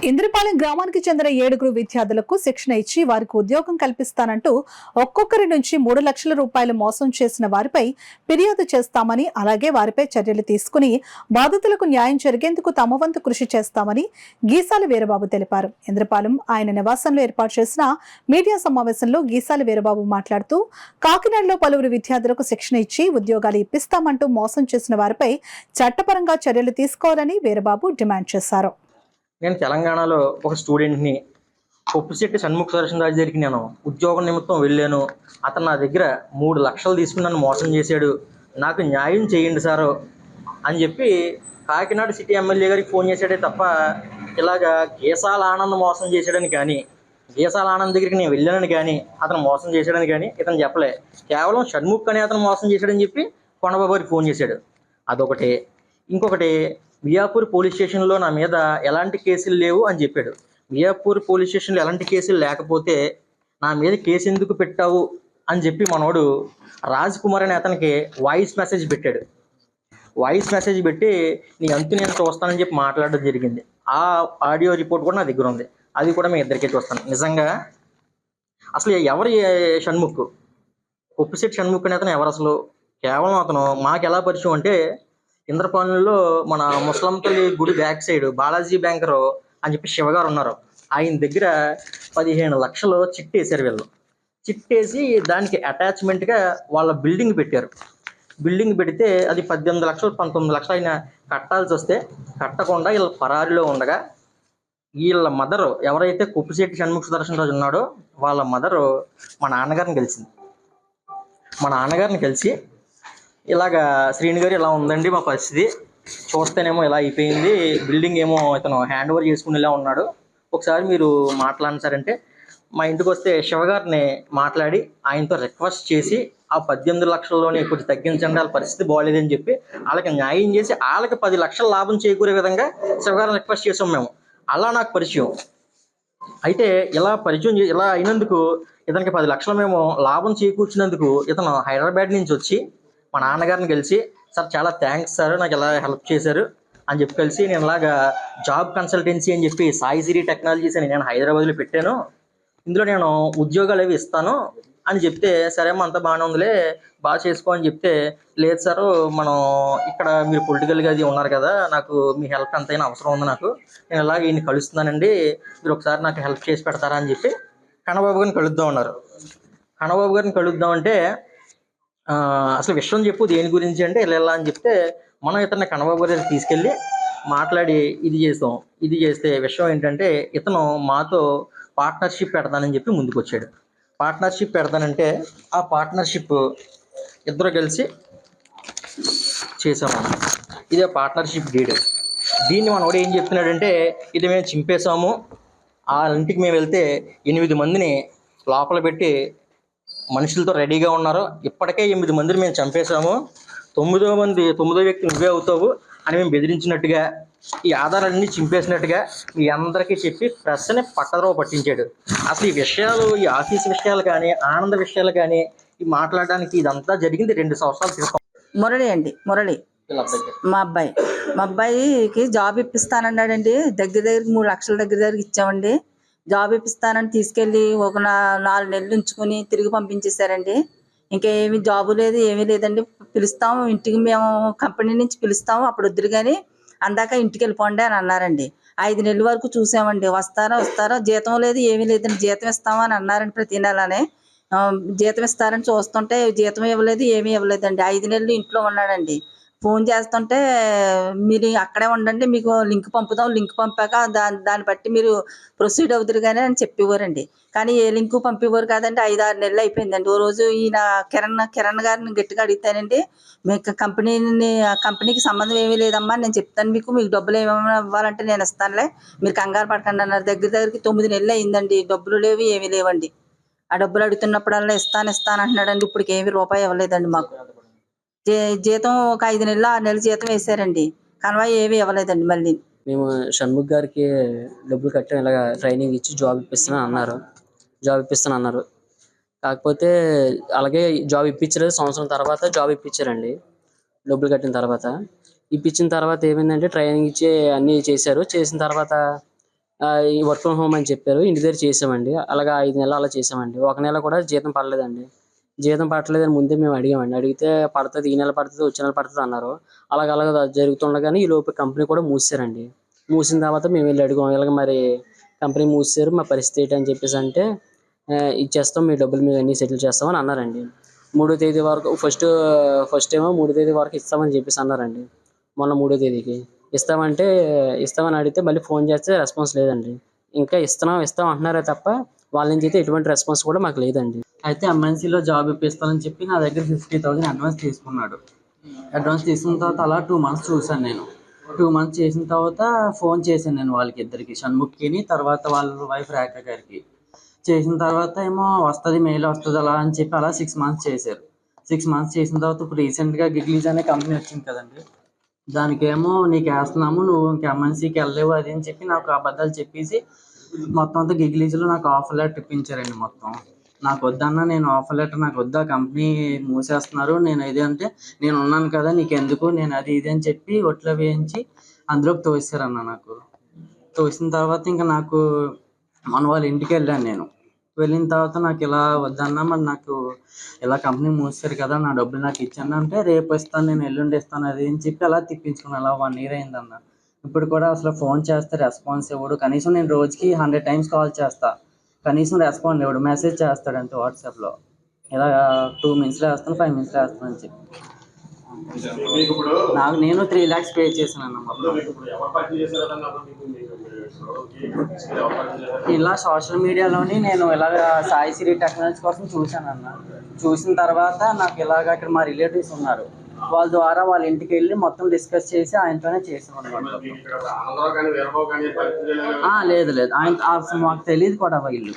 ఇంద్రపాలెం గ్రామానికి చెందిన 7 విద్యార్థులకు శిక్షణ ఇచ్చి వారికి ఉద్యోగం కల్పిస్తానంటూ ఒక్కొక్కరి నుంచి 3 లక్షల రూపాయలు మోసం చేసిన వారిపై ఫిర్యాదు చేస్తామని, అలాగే వారిపై చర్యలు తీసుకుని బాధితులకు న్యాయం జరిగేందుకు తమ వంతు కృషి చేస్తామని గీసాల వీరబాబు తెలిపారు. ఇంద్రపాలెం ఆయన నివాసంలో ఏర్పాటు చేసిన మీడియా సమావేశంలో గీసాల వీరబాబు మాట్లాడుతూ, కాకినాడలో పలువురు విద్యార్థులకు శిక్షణ ఇచ్చి ఉద్యోగాలు ఇప్పిస్తామంటూ మోసం చేసిన వారిపై చట్టపరంగా చర్యలు తీసుకోవాలని వీరబాబు డిమాండ్ చేశారు. నేను తెలంగాణలో ఒక స్టూడెంట్ని. కొప్పుశెట్టి షణ్ముఖ సుదర్శనరాజు దగ్గరికి నేను ఉద్యోగం నిమిత్తం వెళ్ళాను. అతను నా దగ్గర 3 లక్షలు తీసుకుని నన్ను మోసం చేశాడు. నాకు న్యాయం చేయండి సారు అని చెప్పి కాకినాడ సిటీ ఎమ్మెల్యే గారికి ఫోన్ చేశాడే తప్ప ఇలాగా గీసాల ఆనంద్ మోసం చేశాడని కానీ, గీసాల ఆనంద్ దగ్గరికి నేను వెళ్ళానని కానీ, అతను మోసం చేశాడని కానీ ఇతను చెప్పలే. కేవలం షణ్ముఖ్ అనే అతను మోసం చేశాడని చెప్పి కొండబాబు గారికి ఫోన్ చేశాడు. అదొకటి. ఇంకొకటి, మియాపూర్ పోలీస్ స్టేషన్లో నా మీద ఎలాంటి కేసులు లేవు అని చెప్పాడు. మియాపూర్ పోలీస్ స్టేషన్లో ఎలాంటి కేసులు లేకపోతే నా మీద కేసు ఎందుకు పెట్టావు అని చెప్పి మనోడు రాజ్ కుమార్ అనే అతనికి వాయిస్ మెసేజ్ పెట్టాడు. వాయిస్ మెసేజ్ పెట్టి నీ అంతు నేను చూస్తానని చెప్పి మాట్లాడడం జరిగింది. ఆ ఆడియో రిపోర్ట్ కూడా నా దగ్గర ఉంది. అది కూడా మీ ఇద్దరికీ చూస్తాను. నిజంగా అసలు ఎవరు షణ్ముఖ్? కొప్పుశెట్టి షణ్ముఖ్ అనే అతను ఎవరు అసలు? కేవలం అతను మాకు ఎలా పరిచయం అంటే, ఇంద్రపాలెంలో మన ముస్లిం తల్లి గుడి బ్యాక్ సైడ్ బాలాజీ బ్యాంకరు అని చెప్పి శివగారు ఉన్నారు. ఆయన దగ్గర 15 లక్షలు చిట్టేశారు వీళ్ళు. చిట్టేసి దానికి అటాచ్మెంట్గా వాళ్ళ బిల్డింగ్ పెట్టారు. బిల్డింగ్ పెడితే అది 18 లక్షలు 19 లక్షలు అయినా కట్టాల్సి వస్తే కట్టకుండా వీళ్ళ పరారిలో ఉండగా వీళ్ళ మదరు ఎవరైతే కొప్పుశెట్టి షణ్ముఖ సుదర్శనరాజు ఉన్నాడో వాళ్ళ మదరు మా నాన్నగారిని కలిసి ఇలాగా శ్రీని గారు ఇలా ఉందండి మా పరిస్థితి, చూస్తేనేమో ఇలా అయిపోయింది, బిల్డింగ్ ఏమో ఇతను హ్యాండ్ ఓవర్ చేసుకునేలా ఉన్నాడు, ఒకసారి మీరు మాట్లాడండి సార్ అంటే మా ఇంటికి వస్తే శివగారిని మాట్లాడి ఆయనతో రిక్వెస్ట్ చేసి ఆ 18 లక్షల్లోనే కొంచెం తగ్గించండి, వాళ్ళ పరిస్థితి బాగోలేదని చెప్పి వాళ్ళకి న్యాయం చేసి వాళ్ళకి 10 లక్షల లాభం చేకూరే విధంగా శివగారిని రిక్వెస్ట్ చేసాం మేము. అలా నాకు పరిచయం అయితే ఇలా అయినందుకు ఇతనికి 10 లక్షలు మేము లాభం చేకూర్చినందుకు ఇతను హైదరాబాద్ నుంచి వచ్చి మా నాన్నగారిని కలిసి, సార్ చాలా థ్యాంక్స్ సార్, నాకు ఇలా హెల్ప్ చేశారు అని చెప్పి కలిసి నేను ఇలాగా జాబ్ కన్సల్టెన్సీ అని చెప్పి సాయి సిరి టెక్నాలజీస్ అని నేను హైదరాబాద్లో పెట్టాను, ఇందులో నేను ఉద్యోగాలు అవి ఇస్తాను అని చెప్తే, సరేమో అంతా బాగానే ఉందిలే బాగా చేసుకో అని చెప్తే, లేదు సార్ మనం ఇక్కడ మీరు పొలిటికల్గా అది ఉన్నారు కదా, నాకు మీ హెల్ప్ ఎంతైనా అవసరం ఉంది, నాకు నేను ఇలాగ ఈయన్ని కలుస్తున్నానండి, మీరు ఒకసారి నాకు హెల్ప్ చేసి పెడతారా అని చెప్పి కన్నబాబు గారిని కలుద్దాం అన్నారు. కన్నబాబు గారిని కలుద్దామంటే అసలు విషయం చెప్పు దేని గురించి అంటే ఇలా అని చెప్తే, మనం ఇతన్ని కన్నబాబు గారి తీసుకెళ్ళి మాట్లాడి ఇది చేస్తే విషయం ఏంటంటే ఇతను మాతో పార్ట్నర్షిప్ పెడతానని చెప్పి ముందుకు వచ్చాడు. పార్ట్నర్షిప్ పెడతానంటే ఆ పార్ట్నర్షిప్ ఇద్దరు కలిసి చేసాము. ఇదే పార్ట్నర్షిప్ డీడ్. దీన్ని మనం కూడా ఏం చెప్తున్నాడంటే, ఇది మేము చింపేశాము, ఆ ఇంటికి మేము వెళ్తే 8 మందిని లోపల పెట్టి మనుషులతో రెడీగా ఉన్నారు, ఇప్పటికే 8 మందిని మేము చంపేశాము, 9వ వ్యక్తి నువ్వే అవుతావు అని మేము బెదిరించినట్టుగా, ఈ ఆధారాలన్నీ చింపేసినట్టుగా మీ అందరికీ చెప్పి ప్రెస్ని పట్టద్రోవ పట్టించాడు. అసలు ఈ విషయాలు, ఈ ఆఫీస్ విషయాలు కానీ, ఆనంద విషయాలు కానీ ఈ మాట్లాడడానికి ఇదంతా జరిగింది 2 సంవత్సరాల క్రితం. మురళి మా అబ్బాయికి జాబ్ ఇప్పిస్తానన్నాడండి. దగ్గర 3 లక్షల దగ్గర ఇచ్చామండి. జాబ్ ఇప్పిస్తానని తీసుకెళ్ళి ఒక 4 నెలలు ఉంచుకొని తిరిగి పంపించేశారండి. ఇంకా ఏమి జాబు లేదు, ఏమీ లేదండి. పిలుస్తాము ఇంటికి, మేము కంపెనీ నుంచి పిలుస్తాము, అప్పుడు వద్దురు కానీ అందాక ఇంటికి వెళ్ళిపోండి అని అన్నారండి. 5 నెలల వరకు చూసామండి. వస్తారా జీతం లేదు, ఏమీ లేదండి. జీతం ఇస్తామని అన్నారండి, ప్రతి నెలనే జీతం ఇస్తారని చూస్తుంటే జీతం ఇవ్వలేదు, ఏమీ ఇవ్వలేదండి. 5 నెలలు ఇంట్లో ఉన్నాడండి. ఫోన్ చేస్తుంటే మీరు అక్కడే ఉండండి, మీకు లింక్ పంపుతాం, లింక్ పంపాక దాన్ని బట్టి మీరు ప్రొసీడ్ అవుతారు కానీ అని చెప్పేవారండి. కానీ ఏ లింకు పంపేవారు కాదండి. 5-6 నెలలు అయిపోయిందండి. ఓ రోజు ఈయన కిరణ్ గారిని గట్టిగా అడుగుతానండి, మీకు కంపెనీకి సంబంధం ఏమీ లేదమ్మా, నేను చెప్తాను మీకు డబ్బులు ఏమైనా ఇవ్వాలంటే నేను ఇస్తానులే, మీరు కంగారు పడకండి అన్నారు. దగ్గరికి 9 నెలలు అయిందండి. డబ్బులు లేవు, ఏమీ లేవండి. ఆ డబ్బులు అడుగుతున్నప్పుడల్లా ఇస్తాను అంటున్నాడండి. ఇప్పటికి ఏమీ రూపాయి ఇవ్వలేదండి మాకు. జీతం ఒక 5 నెలలు 6 నెలలు జీతం వేసారండి, కన్వాయి ఏమీ ఇవ్వలేదండి. మళ్ళీ మేము షణ్ముఖ్ గారికి డబ్బులు కట్టి ఇలాగ ట్రైనింగ్ ఇచ్చి జాబ్ ఇప్పిస్తాను అన్నారు. కాకపోతే అలాగే జాబ్ ఇప్పించలేదు. సంవత్సరం తర్వాత జాబ్ ఇప్పించారండి. డబ్బులు కట్టిన తర్వాత ఇప్పించిన తర్వాత ఏమైందంటే, ట్రైనింగ్ ఇచ్చి అన్నీ చేశారు. చేసిన తర్వాత ఈ వర్క్ ఫ్రమ్ హోమ్ అని చెప్పారు, ఇంటి దగ్గర చేసామండి. అలాగా 5 నెలలు అలా చేసామండి. ఒక నెల కూడా జీతం పడలేదండి. జీతం పడలేదని ముందే మేము అడిగామండి. అడిగితే పడుతుంది, ఈ నెల పడుతుంది, వచ్చే నెల పడుతుంది అన్నారు. అలాగ జరుగుతుండగానే ఈ లోపు కంపెనీ కూడా మూసేశారండి. మూసిన తర్వాత మేము వెళ్ళి అడిగాం, ఇలాగ మరి కంపెనీ మూసేశారు, మా పరిస్థితి ఏంటి అని చెప్పేసి అంటే ఇచ్చేస్తాం, మీ డబ్బులు మేము అన్నీ సెటిల్ చేస్తామని అన్నారండి. 3వ తేదీ వరకు ఫస్ట్ ఏమో 3వ తేదీ వరకు ఇస్తామని చెప్పేసి అన్నారండి. మొన్న 3వ తేదీకి ఇస్తామని అడిగితే మళ్ళీ ఫోన్ చేస్తే రెస్పాన్స్ లేదండి. ఇంకా ఇస్తాం అంటున్నారే తప్ప వాళ్ళ నుంచి అయితే ఎటువంటి రెస్పాన్స్ కూడా మాకు లేదండి. అయితే ఎంఎన్సీలో జాబ్ ఇప్పిస్తానని చెప్పి నా దగ్గర 50,000 అడ్వాన్స్ తీసుకున్నాడు. అడ్వాన్స్ తీసుకున్న తర్వాత అలా 2 months చూశాను నేను. 2 months చేసిన తర్వాత ఫోన్ చేశాను నేను వాళ్ళకి ఇద్దరికి, షణ్ముఖ్కిని, తర్వాత వాళ్ళ వైఫ్ రేఖ గారికి. చేసిన తర్వాత ఏమో వస్తుంది, మెయిల్ వస్తుంది అలా అని చెప్పి అలా 6 months చేశారు. 6 months చేసిన తర్వాత ఇప్పుడు రీసెంట్గా గిగ్లీజ్ అనే కంపెనీ వచ్చింది కదండి, దానికేమో నీకు వేస్తున్నాము, నువ్వు ఇంకా ఎంఎన్సీకి వెళ్ళలేవు అది అని చెప్పి నాకు అబద్ధాలు చెప్పేసి మొత్తం అంతా గిగ్లీజ్లో నాకు ఆఫర్ లెటర్ ఇప్పించారండి. మొత్తం నాకు వద్దన్నా, నేను ఆఫర్ లెటర్ నాకు వద్దా, కంపెనీ మూసేస్తున్నారు, నేను ఇది అంటే నేను ఉన్నాను కదా నీకు ఎందుకు, నేను అది ఇది అని చెప్పి ఒట్లో వేయించి అందులోకి తోసారన్న. నాకు తోసిన తర్వాత ఇంకా నాకు మన వాళ్ళ ఇంటికి వెళ్ళాను నేను. వెళ్ళిన తర్వాత నాకు ఇలా వద్దన్నా, మరి నాకు ఇలా కంపెనీ మూసారు కదా, నా డబ్బులు నాకు ఇచ్చాను అంటే రేపు ఇస్తాను, నేను ఎల్లుండి ఇస్తాను అది అని చెప్పి అలా తిప్పించుకున్నాను. అలా 1 year అయిందన్న. ఇప్పుడు కూడా అసలు ఫోన్ చేస్తే రెస్పాన్స్ ఇవ్వడు. కనీసం నేను రోజుకి 100 times కాల్ చేస్తా, కనీసం రెస్పాండ్ ఇవ్వడు. మెసేజ్ చేస్తాడంటే వాట్సాప్లో, ఇలా 2 minutesలో వేస్తాను, 5 minutesలో వేస్తాను అని చెప్పి. నేను 3 lakhs పే చేశాను అన్న మొత్తం. ఇలా సోషల్ మీడియాలోని నేను ఇలాగ సాయి శ్రీ టెక్నాలజీ కోసం చూశాను అన్న. చూసిన తర్వాత నాకు ఇలాగ ఇక్కడ మా రిలేటివ్స్ ఉన్నారు, వాళ్ళ ద్వారా వాళ్ళ ఇంటికి వెళ్ళి మొత్తం డిస్కస్ చేసి ఆయనతోనే చేసాం అనమాట. లేదు ఆయన మాకు తెలియదు కూడా వీళ్ళు.